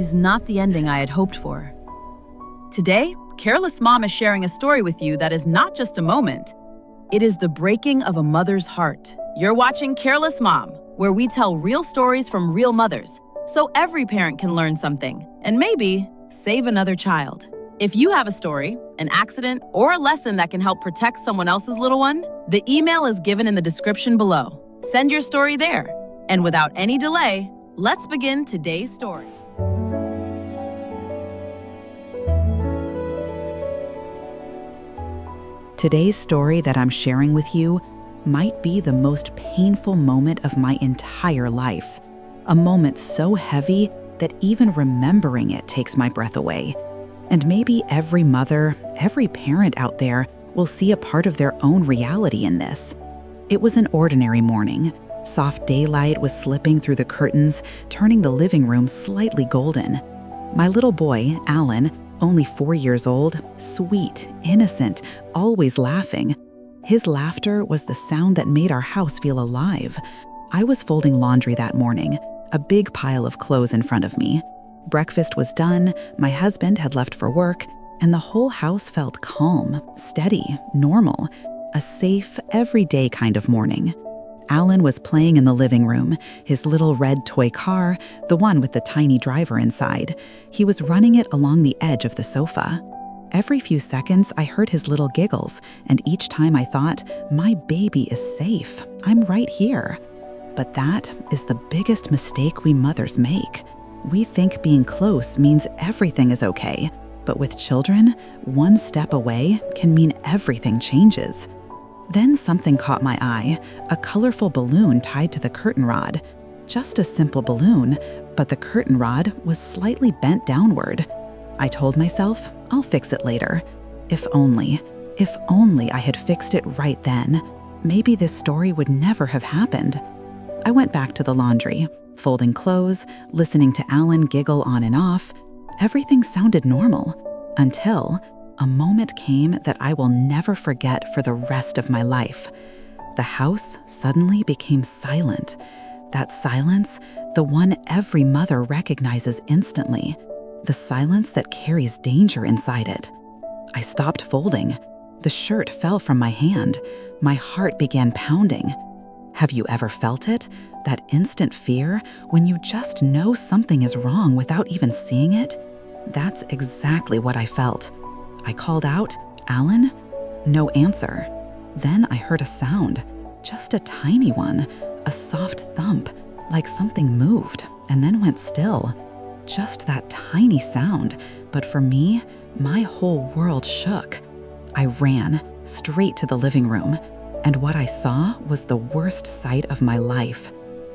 is not the ending I had hoped for. Today, Careless Mom is sharing a story with you that is not just a moment. It is the breaking of a mother's heart. You're watching Careless Mom, where we tell real stories from real mothers, so every parent can learn something and maybe save another child. If you have a story, an accident, or a lesson that can help protect someone else's little one, the email is given in the description below. Send your story there. And without any delay, let's begin today's story. Today's story that I'm sharing with you might be the most painful moment of my entire life. A moment so heavy that even remembering it takes my breath away. And maybe every mother, every parent out there will see a part of their own reality in this. It was an ordinary morning. Soft daylight was slipping through the curtains, turning the living room slightly golden. My little boy, Alan, only 4 years old, sweet, innocent, always laughing. His laughter was the sound that made our house feel alive. I was folding laundry that morning, a big pile of clothes in front of me. Breakfast was done, my husband had left for work, and the whole house felt calm, steady, normal, a safe, everyday kind of morning. Alan was playing in the living room, his little red toy car, the one with the tiny driver inside. He was running it along the edge of the sofa. Every few seconds, I heard his little giggles, and each time I thought, my baby is safe. I'm right here. But that is the biggest mistake we mothers make. We think being close means everything is okay, but with children, one step away can mean everything changes. Then something caught my eye, a colorful balloon tied to the curtain rod. Just a simple balloon, but the curtain rod was slightly bent downward. I told myself, I'll fix it later. If only I had fixed it right then, maybe this story would never have happened. I went back to the laundry, folding clothes, listening to Alan giggle on and off. Everything sounded normal, until a moment came that I will never forget for the rest of my life. The house suddenly became silent. That silence, the one every mother recognizes instantly. The silence that carries danger inside it. I stopped folding. The shirt fell from my hand. My heart began pounding. Have you ever felt it? That instant fear when you just know something is wrong without even seeing it? That's exactly what I felt. I called out, "Alan?" No answer. Then I heard a sound, just a tiny one, a soft thump, like something moved and then went still. Just that tiny sound, but for me, my whole world shook. I ran straight to the living room, and what I saw was the worst sight of my life.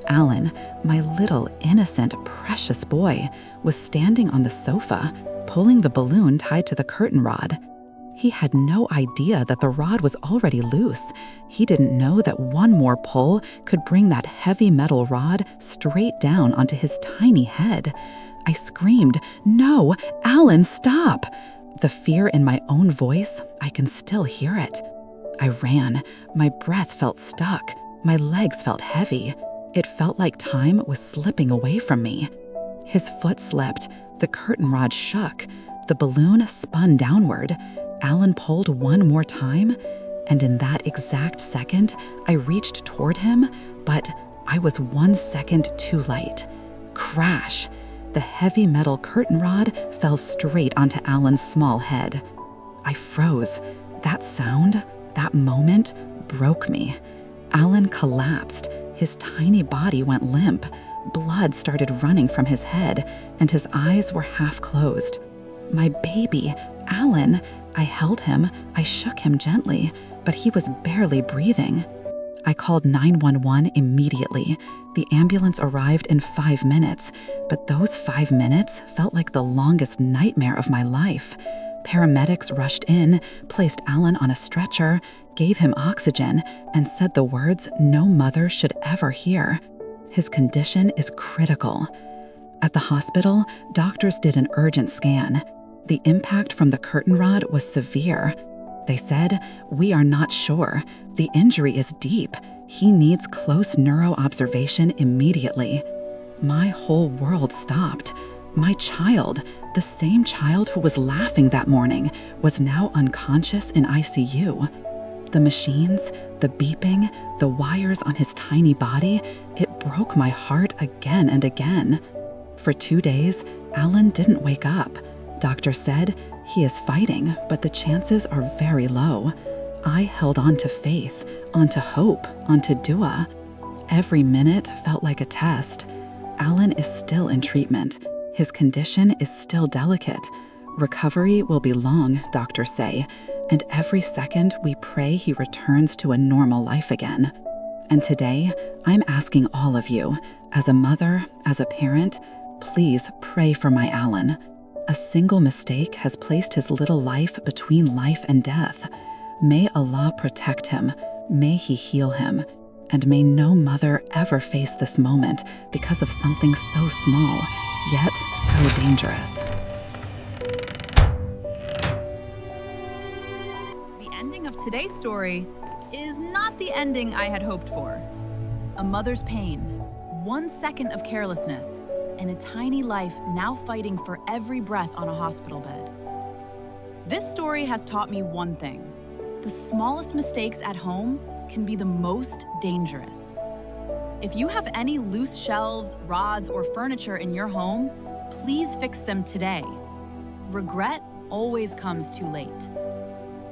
Alan, my little, innocent, precious boy, was standing on the sofa, pulling the balloon tied to the curtain rod. He had no idea that the rod was already loose. He didn't know that one more pull could bring that heavy metal rod straight down onto his tiny head. I screamed, "No, Alan, stop!" The fear in my own voice, I can still hear it. I ran. My breath felt stuck. My legs felt heavy. It felt like time was slipping away from me. His foot slipped. The curtain rod shook. The balloon spun downward. Alan pulled one more time, and in that exact second, I reached toward him, but I was 1 second too late. Crash! The heavy metal curtain rod fell straight onto Alan's small head. I froze. That sound, that moment, broke me. Alan collapsed. His tiny body went limp. Blood started running from his head, and his eyes were half closed. My baby, Alan. I held him. I shook him gently, but he was barely breathing. I called 911 immediately. The ambulance arrived in 5 minutes, but those 5 minutes felt like the longest nightmare of my life. Paramedics rushed in, placed Alan on a stretcher, gave him oxygen, and said the words no mother should ever hear. His condition is critical. At the hospital, doctors did an urgent scan. The impact from the curtain rod was severe. They said, "We are not sure. The injury is deep. He needs close neuro observation immediately." My whole world stopped. My child, the same child who was laughing that morning, was now unconscious in ICU. The machines, the beeping, the wires on his tiny body, it broke my heart again and again. For 2 days, Alan didn't wake up. Doctor said he is fighting, but the chances are very low. I held on to faith, onto hope, onto dua. Every minute felt like a test. Alan is still in treatment. His condition is still delicate. Recovery will be long, doctors say, and every second we pray he returns to a normal life again. And today, I'm asking all of you, as a mother, as a parent, please pray for my Alan. A single mistake has placed his little life between life and death. May Allah protect him, may he heal him, and may no mother ever face this moment because of something so small, yet so dangerous. The ending of today's story is not the ending I had hoped for. A mother's pain, 1 second of carelessness, and a tiny life now fighting for every breath on a hospital bed. This story has taught me one thing. The smallest mistakes at home can be the most dangerous. If you have any loose shelves, rods, or furniture in your home, please fix them today. Regret always comes too late.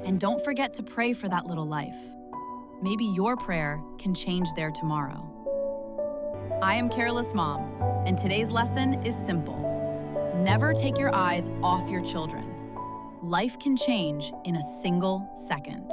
And don't forget to pray for that little life. Maybe your prayer can change their tomorrow. I am Careless Mom, and today's lesson is simple. Never take your eyes off your children. Life can change in a single second.